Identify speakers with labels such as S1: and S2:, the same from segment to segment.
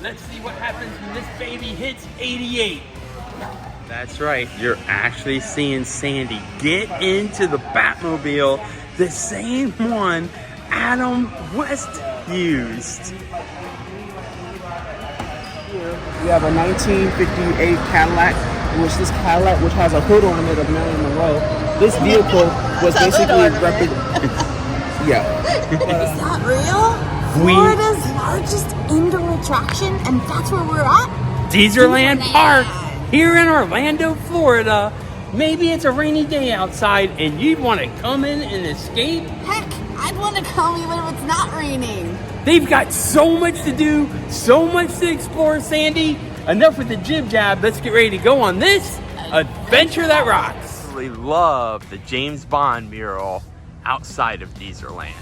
S1: Let's see what happens when this baby hits 88. That's right, you're actually seeing Sandy get into the Batmobile, the same one Adam West used.
S2: We have a 1958 Cadillac, which has a hood on it of Marilyn Monroe. This vehicle was basically yeah.
S3: Is that real? Florida's largest indoor attraction, and that's where we're at?
S1: Dezerland Park here in Orlando, Florida. Maybe it's a rainy day outside and you'd want to come in and escape.
S3: Heck, I'd want to come even if it's not raining.
S1: They've got so much to do, so much to explore, Sandy. Enough with the jib jab. Let's get ready to go on this adventure that rocks. We love the James Bond mural outside of Dezerland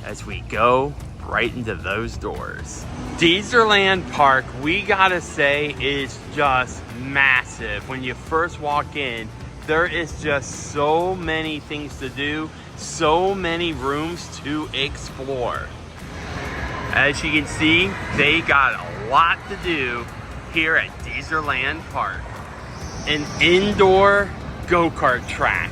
S1: as we go right into those doors. Dezerland Park, we gotta say, is just massive. When you first walk in, there is just so many things to do, so many rooms to explore. As you can see, they got a lot to do here at Dezerland Park. An indoor go-kart track.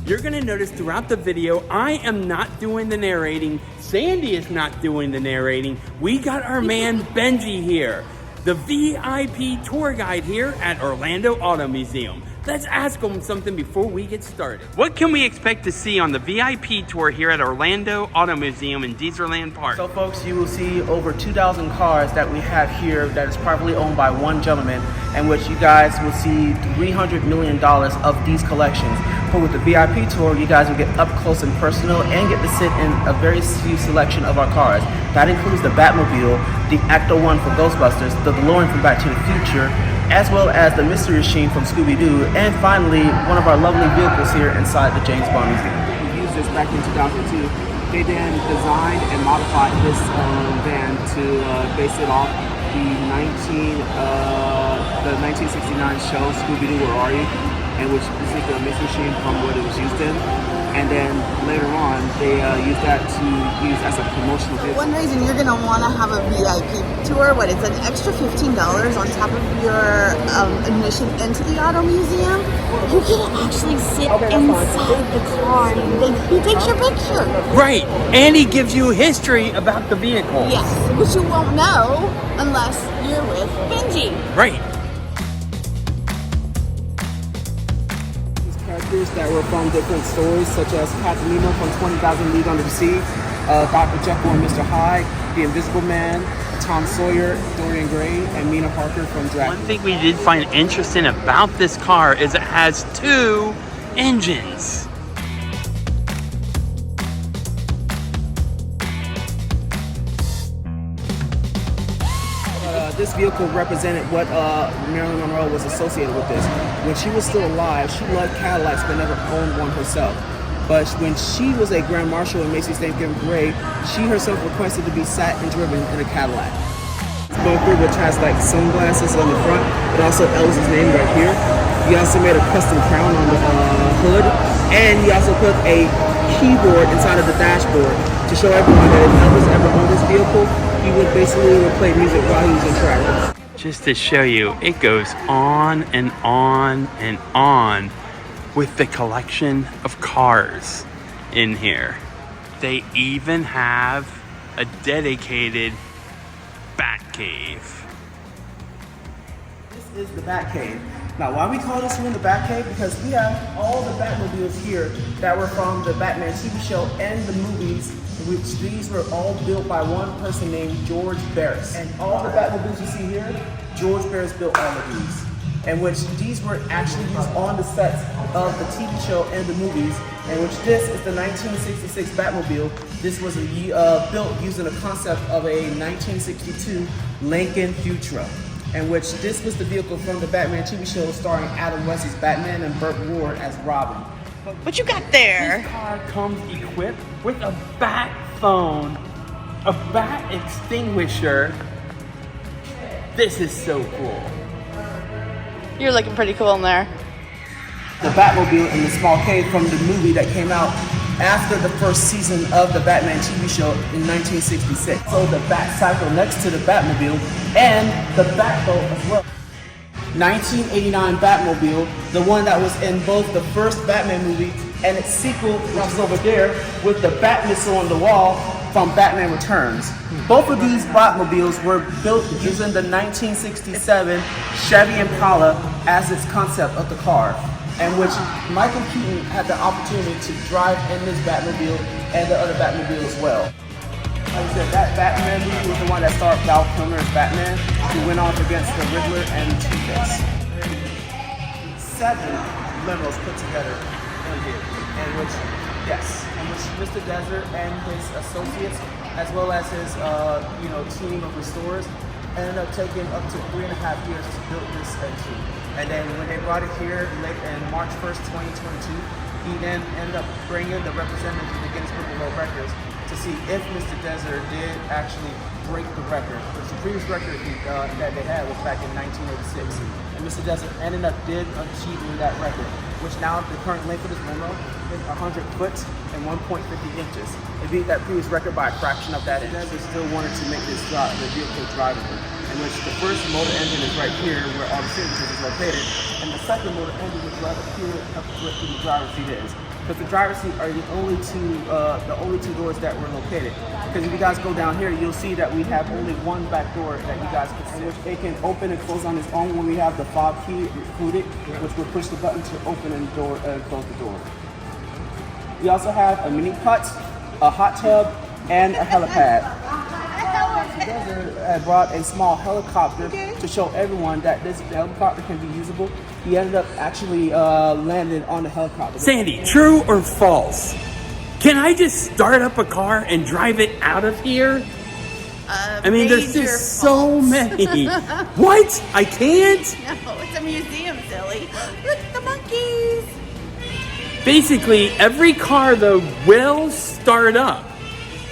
S1: You're gonna notice throughout the video, I am not doing the narrating. Sandy is not doing the narrating. We got our man Benji here, the VIP tour guide here at Orlando Auto Museum. Let's ask him something before we get started. What can we expect to see on the VIP tour here at Orlando Auto Museum in Dezerland Park?
S2: So folks, you will see over 2,000 cars that we have here that is privately owned by one gentleman, in which you guys will see $300 million of these collections. But with the VIP tour, you guys will get up close and personal and get to sit in a very few selection of our cars. That includes the Batmobile, the Ecto 1 for Ghostbusters, the DeLorean from Back to the Future, as well as the Mystery Machine from Scooby-Doo, and finally, one of our lovely vehicles here inside the James Bond Museum. We used this back in 2002. They then designed and modified this van to base it off the 1969 show Scooby-Doo, Where Are You? And which this is the Mystery Machine from what it was used in. And then later on, they used that to use as a promotional vehicle.
S3: One reason you're gonna want to have a VIP tour, it's an extra $15 on top of your admission into the auto museum. You can actually sit inside the car and he takes your picture.
S1: Right, and he gives you history about the vehicle.
S3: Yes, which you won't know unless you're with Benji.
S1: Right.
S2: Characters that were from different stories, such as Captain Nemo from 20,000 Leagues Under the Sea, Dr. Jekyll and Mr. Hyde, The Invisible Man, Tom Sawyer, Dorian Gray, and Mina Parker from Dracula.
S1: One thing we did find interesting about this car is it has 2 engines.
S2: This vehicle represented what Marilyn Monroe was associated with this. When she was still alive, she loved Cadillacs but never owned one herself. But when she was a Grand Marshal in Macy's Thanksgiving Parade, she herself requested to be sat and driven in a Cadillac. Smoker, which has like sunglasses on the front, but also Elvis's name right here. He also made a custom crown on the hood, and he also put a keyboard inside of the dashboard to show everyone that if Elvis ever owned this vehicle, he would basically play music while he was in track.
S1: Just to show you, it goes on and on and on with the collection of cars in here. They even have a dedicated Batcave.
S2: This is the Batcave. Now, why we call this one the Batcave? Because we have all the Batmobiles here that were from the Batman TV show and the movies, which these were all built by one person named George Barris. And all the Batmobiles you see here, George Barris built all of these. And which these were actually used on the sets of the TV show and the movies, and which this is the 1966 Batmobile. This was built using the concept of a 1962 Lincoln Futura, and which this was the vehicle from the Batman TV show starring Adam West as Batman and Burt Ward as Robin.
S3: What you got there?
S1: This car comes equipped with a bat phone, a bat extinguisher. This is so cool.
S3: You're looking pretty cool in there.
S2: The Batmobile in the small cave from the movie that came out after the first season of the Batman TV show in 1966. So the Bat-Cycle next to the Batmobile and the Batboat as well. 1989 Batmobile, the one that was in both the first Batman movie and its sequel, which is over there, with the Bat missile on the wall from Batman Returns. Both of these Batmobiles were built using the 1967 Chevy Impala as its concept of the car, in which Michael Keaton had the opportunity to drive in this Batmobile and the other Batmobile as well. Like I said, that Batman movie was the one that starred Val Kilmer as Batman, who went off against the Riddler and Two-Face. 7 limos put together in here, in which Mr. Desert and his associates, as well as his team of restorers, ended up taking up to 3.5 years to build this into. And then when they brought it here late in March 1st, 2022, he then ended up bringing the representative to the Guinness Book of World Records to see if Mr. Desert did actually break the record. Because the previous record that they had was back in 1986. And Mr. Desert ended up achieving that record, which now the current length of this limo is 100 foot and 1.50 inches. It beat that previous record by a fraction of that inch. Desert still wanted to make the vehicle drivable, in which the first motor engine is right here where all the signatures is located, and the second motor engine is right up here up where the driver's seat is. Because the driver's seat are the only two doors that were located. Because if you guys go down here, you'll see that we have only one back door that you guys can see, which it can open and close on its own when we have the fob key included, which will push the button to open and close the door. We also have a mini putt, a hot tub, and a helipad. Desert had brought a small helicopter to show everyone that this helicopter can be usable. He ended up actually landing on the helicopter.
S1: Sandy, true or false? Can I just start up a car and drive it out of here? I mean, there's just so many. What? I can't?
S3: No, it's a museum, silly. Look, the monkeys.
S1: Basically, every car, though, will start up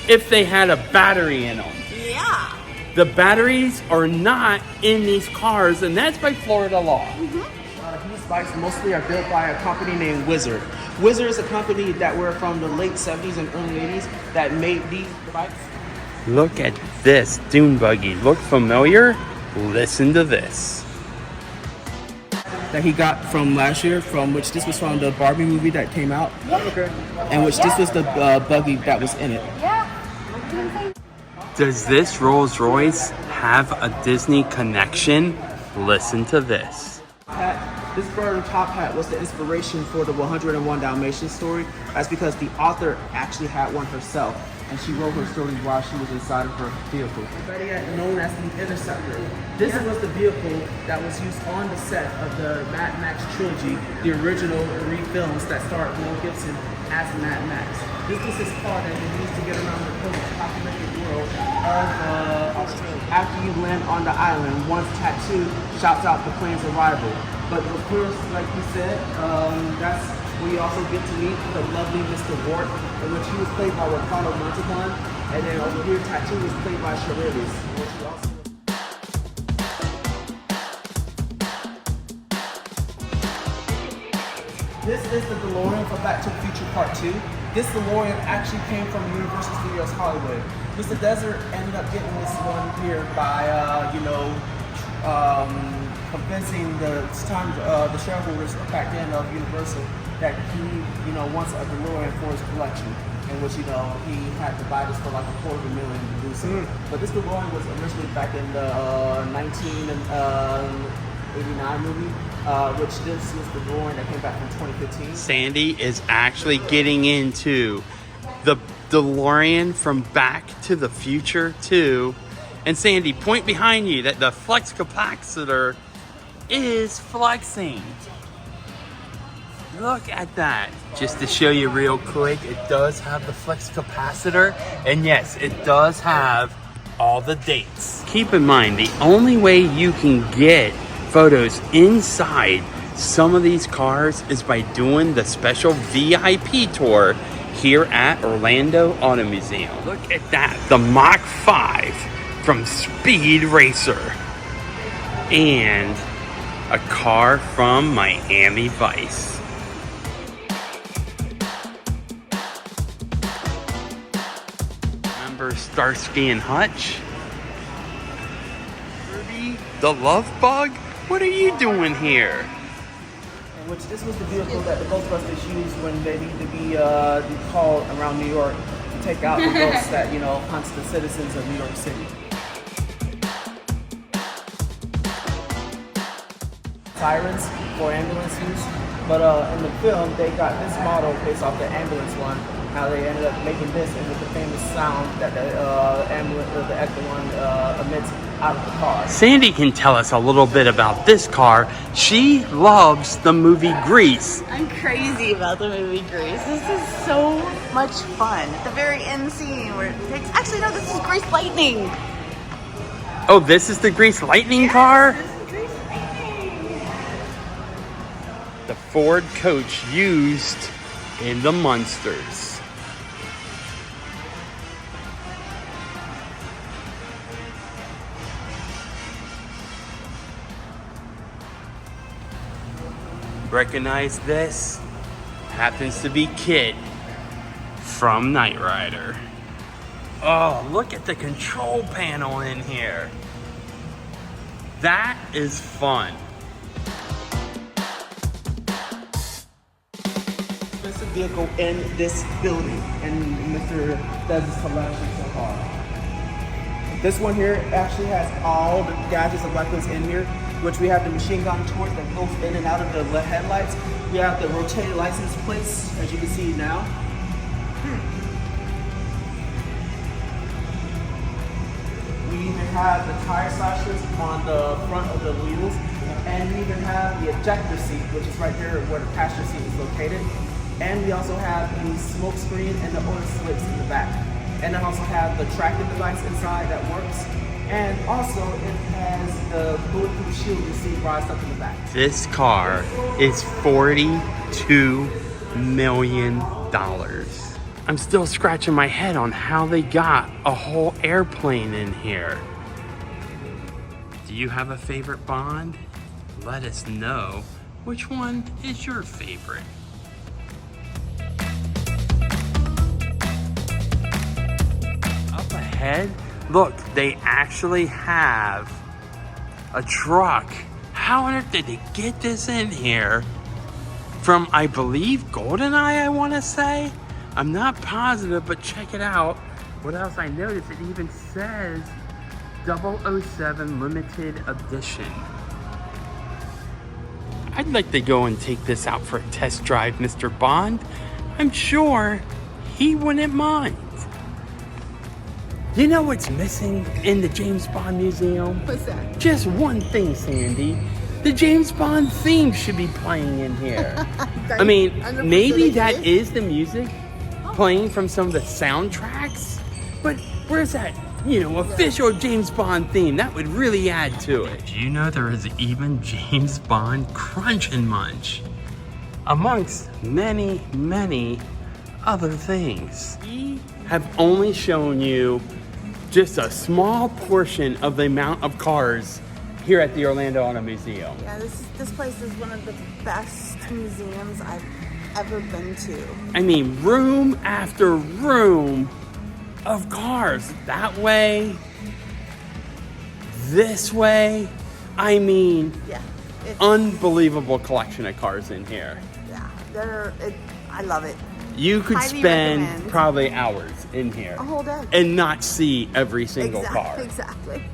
S1: if they had a battery in them.
S3: Yeah.
S1: The batteries are not in these cars, and that's by Florida law.
S2: These bikes mostly are built by a company named Wizard. Wizard is a company that were from the late 70s and early 80s that made these bikes.
S1: Look at this dune buggy. Look familiar? Listen to this.
S2: That he got from last year, from which this was from the Barbie movie that came out. Okay. And which this was the buggy that was in it.
S1: Does this Rolls Royce have a Disney connection? Listen to this.
S2: This bird top hat was the inspiration for the 101 Dalmatians story. That's because the author actually had one herself, and she wrote her story while she was inside of her vehicle. Better yet, known as the Interceptor. This was the vehicle that was used on the set of the Mad Max trilogy, the original re-films that starred Mel Gibson as Mad Max. This was his car that he used to get around the post-apocalyptic world of Australia. After you land on the island, one's tattoo shouts out the plane's arrival. But of course, like he said, that's where you also get to meet the lovely Mr. Wart, in which he was played by Ricardo Montalban, and then over here, Tattoo was played by Shirley's, which he also. This is the DeLorean for Back to the Future Part 2. This DeLorean actually came from Universal Studios Hollywood. Mr. Desert ended up getting this one here by, convincing the shareholders back then of Universal that he, wants a DeLorean for his collection, in which, he had to buy this for like $250,000 to do so. But this DeLorean was originally back in the 1989 movie, which this was the DeLorean that came back in 2015.
S1: Sandy is actually getting into the DeLorean from Back to the Future 2. And Sandy, point behind you that the flex capacitor is flexing. Look at that. Just to show you real quick, it does have the flex capacitor. And yes, it does have all the dates. Keep in mind, the only way you can get photos inside some of these cars is by doing the special VIP tour here at Orlando Auto Museum. Look at that, the Mach 5 from Speed Racer, and a car from Miami Vice. Remember Starsky and Hutch? Ruby, the love bug? What are you doing here?
S2: Which this was the vehicle that the Ghostbusters used when they need to be called around New York to take out the ghosts that, you know, hunts the citizens of New York City. Sirens for ambulance use, but in the film they got this model based off the ambulance one. How they ended up making this into the famous sound that the ambulance, the Ecto one emits out of the car.
S1: Sandy can tell us a little bit about this car. She loves the movie Grease.
S3: I'm crazy about the movie Grease. This is so much fun. The very end scene where it takes, actually no, this is Grease Lightning.
S1: Oh, this is the Grease Lightning car?
S3: This is Grease Lightning.
S1: The Ford coach used in the Munsters. Recognize this? Happens to be Kit from Knight Rider. Oh, look at the control panel in here. That is fun.
S2: Expensive vehicle in this building and Mr. Dez's collection so far. This one here actually has all the gadgets and weapons in here, which we have the machine gun torch that goes in and out of the headlights. We have the rotating license plates, as you can see now. We even have the tire slashers on the front of the wheels, and we even have the ejector seat, which is right there where the passenger seat is located. And we also have the smoke screen and the oil slicks in the back. And then also have the tracking device inside that works. And also it has the bulletproof shield you see rised up in the back.
S1: This car is $42 million. I'm still scratching my head on how they got a whole airplane in here. Do you have a favorite Bond? Let us know. Which one is your favorite? Up ahead, look, they actually have a truck. How on earth did they get this in here? From, I believe, GoldenEye, I want to say? I'm not positive, but check it out. What else I noticed? It even says 007 Limited Edition. I'd like to go and take this out for a test drive, Mr. Bond. I'm sure he wouldn't mind. You know what's missing in the James Bond Museum?
S3: What's that?
S1: Just one thing, Sandy. The James Bond theme should be playing in here. I mean, maybe that is the music playing from some of the soundtracks, but where's that, you know, official James Bond theme? That would really add to it. Do you know there is even James Bond Crunch and Munch? Amongst many, many other things. We have only shown you just a small portion of the amount of cars here at the Orlando Auto Museum.
S3: Yeah, this place is one of the best museums I've ever been to.
S1: I mean, room after room of cars. That way, this way. I mean,
S3: Yeah,
S1: unbelievable collection of cars in here.
S3: yeah, I love it.
S1: You could
S3: Highly
S1: spend
S3: recommend.
S1: probably hours in here
S3: A whole day.
S1: and not see every single car.
S3: Exactly.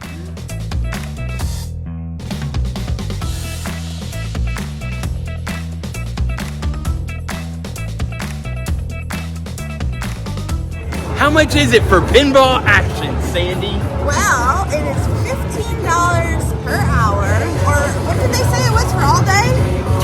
S1: How much is it for pinball action, Sandy?
S3: Well, it is $15 per hour, or what did they say it was for all day?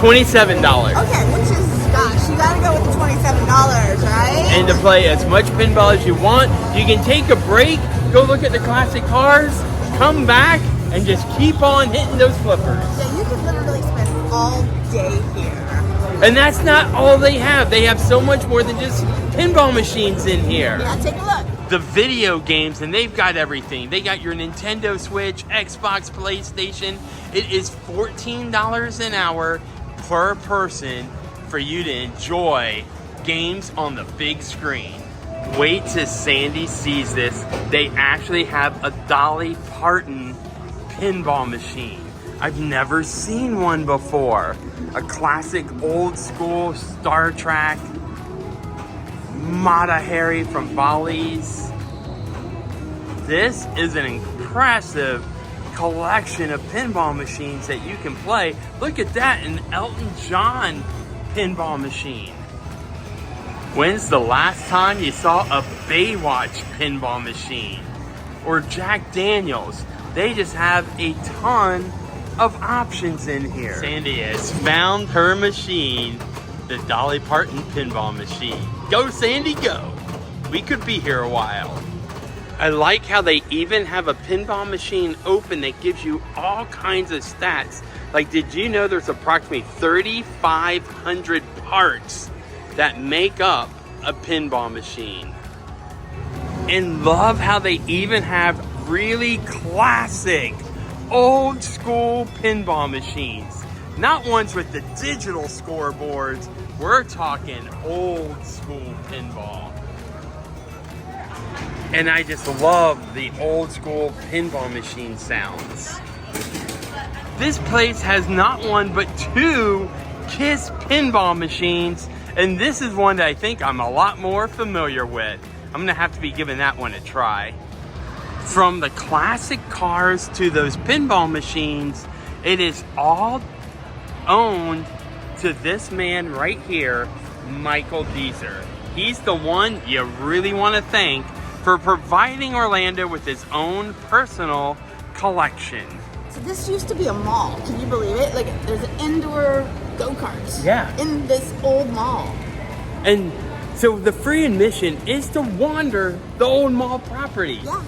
S1: $27.
S3: Okay, which is, gosh, you gotta go with the $27, right?
S1: And to play as much pinball as you want, you can take a break, go look at the classic cars, come back, and just keep on hitting those flippers.
S3: Yeah, you could literally spend all day here.
S1: And that's not all they have. They have so much more than just pinball machines in here.
S3: Yeah, take a look.
S1: The video games, and they've got everything. They got your Nintendo Switch, Xbox, PlayStation. It is $14 an hour per person for you to enjoy games on the big screen. Wait till Sandy sees this. They actually have a Dolly Parton pinball machine. I've never seen one before. A classic old school Star Trek Mata Hari from Bally's. This is an impressive collection of pinball machines that you can play. Look at that, an Elton John pinball machine. When's the last time you saw a Baywatch pinball machine? Or Jack Daniels? They just have a ton of options in here. Sandy has found her machine, the Dolly Parton pinball machine. Go Sandy, go! We could be here a while. I like how they even have a pinball machine open that gives you all kinds of stats. Like, did you know there's approximately 3,500 parts that make up a pinball machine? And love how they even have really classic old school pinball machines. Not ones with the digital scoreboards. We're talking old school pinball. And I just love the old school pinball machine sounds. This place has not one but 2 KISS pinball machines, and this is one that I think I'm a lot more familiar with. I'm gonna have to be giving that one a try. From the classic cars to those pinball machines, it is all owned to this man right here, Michael Deezer. He's the one you really want to thank for providing Orlando with his own personal collection.
S3: So this used to be a mall. Can you believe it? Like, there's indoor go-karts.
S1: Yeah.
S3: In this old mall.
S1: And so the free admission is to wander the old mall property.
S3: Yeah.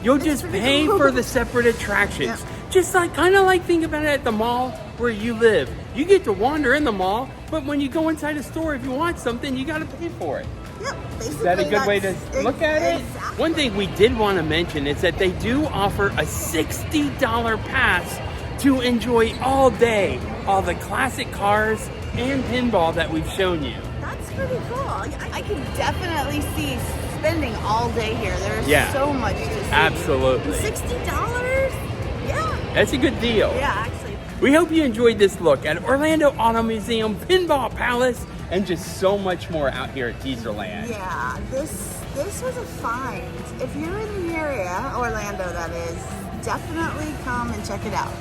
S1: You'll just pay for the separate attractions.
S3: Yeah.
S1: Just like, kind of like think about it at the mall where you live. You get to wander in the mall, but when you go inside a store, if you want something, you got to pay for it.
S3: Yep, basically.
S1: Is that a good way to look at it?
S3: Exactly.
S1: One thing we did want to mention is that they do offer a $60 pass to enjoy all day all the classic cars and pinball that we've shown you.
S3: That's pretty cool. I can definitely see spending all day here. There's so much to see.
S1: Absolutely.
S3: $60? Yeah.
S1: That's a good deal.
S3: Yeah, actually.
S1: We hope you enjoyed this look at Orlando Auto Museum, Pinball Palace, and just so much more out here at Dezerland.
S3: Yeah, this was a find. If you're in the area, Orlando that is, definitely come and check it out.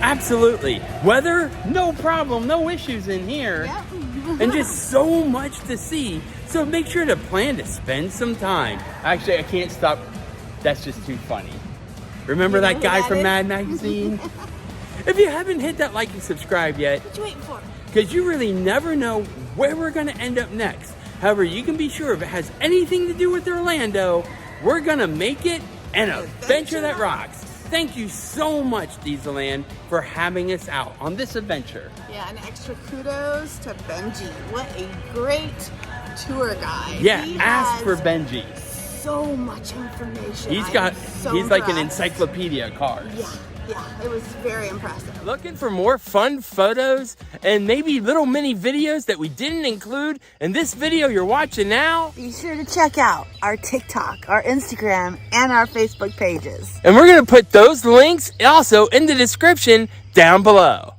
S1: Absolutely. Weather, no problem, no issues in here.
S3: Yep.
S1: And just so much to see. So make sure to plan to spend some time. Actually, I can't stop. That's just too funny. Remember that guy from Mad Magazine? If you haven't hit that like and subscribe yet,
S3: What you waiting for?
S1: because you really never know where we're going to end up next. However, you can be sure if it has anything to do with Orlando, we're going to make it an adventure that rocks. Thank you so much, Dezerland, for having us out on this adventure.
S3: Yeah, and extra kudos to Benji. What a great tour guide.
S1: Yeah,
S3: He
S1: ask
S3: has
S1: for Benji.
S3: so much information.
S1: He's
S3: So
S1: like an
S3: impressed.
S1: encyclopedia of cars.
S3: Yeah, it was very impressive.
S1: Looking for more fun photos and maybe little mini videos that we didn't include in this video you're watching now?
S3: Be sure to check out our TikTok, our Instagram, and our Facebook pages.
S1: And we're going to put those links also in the description down below.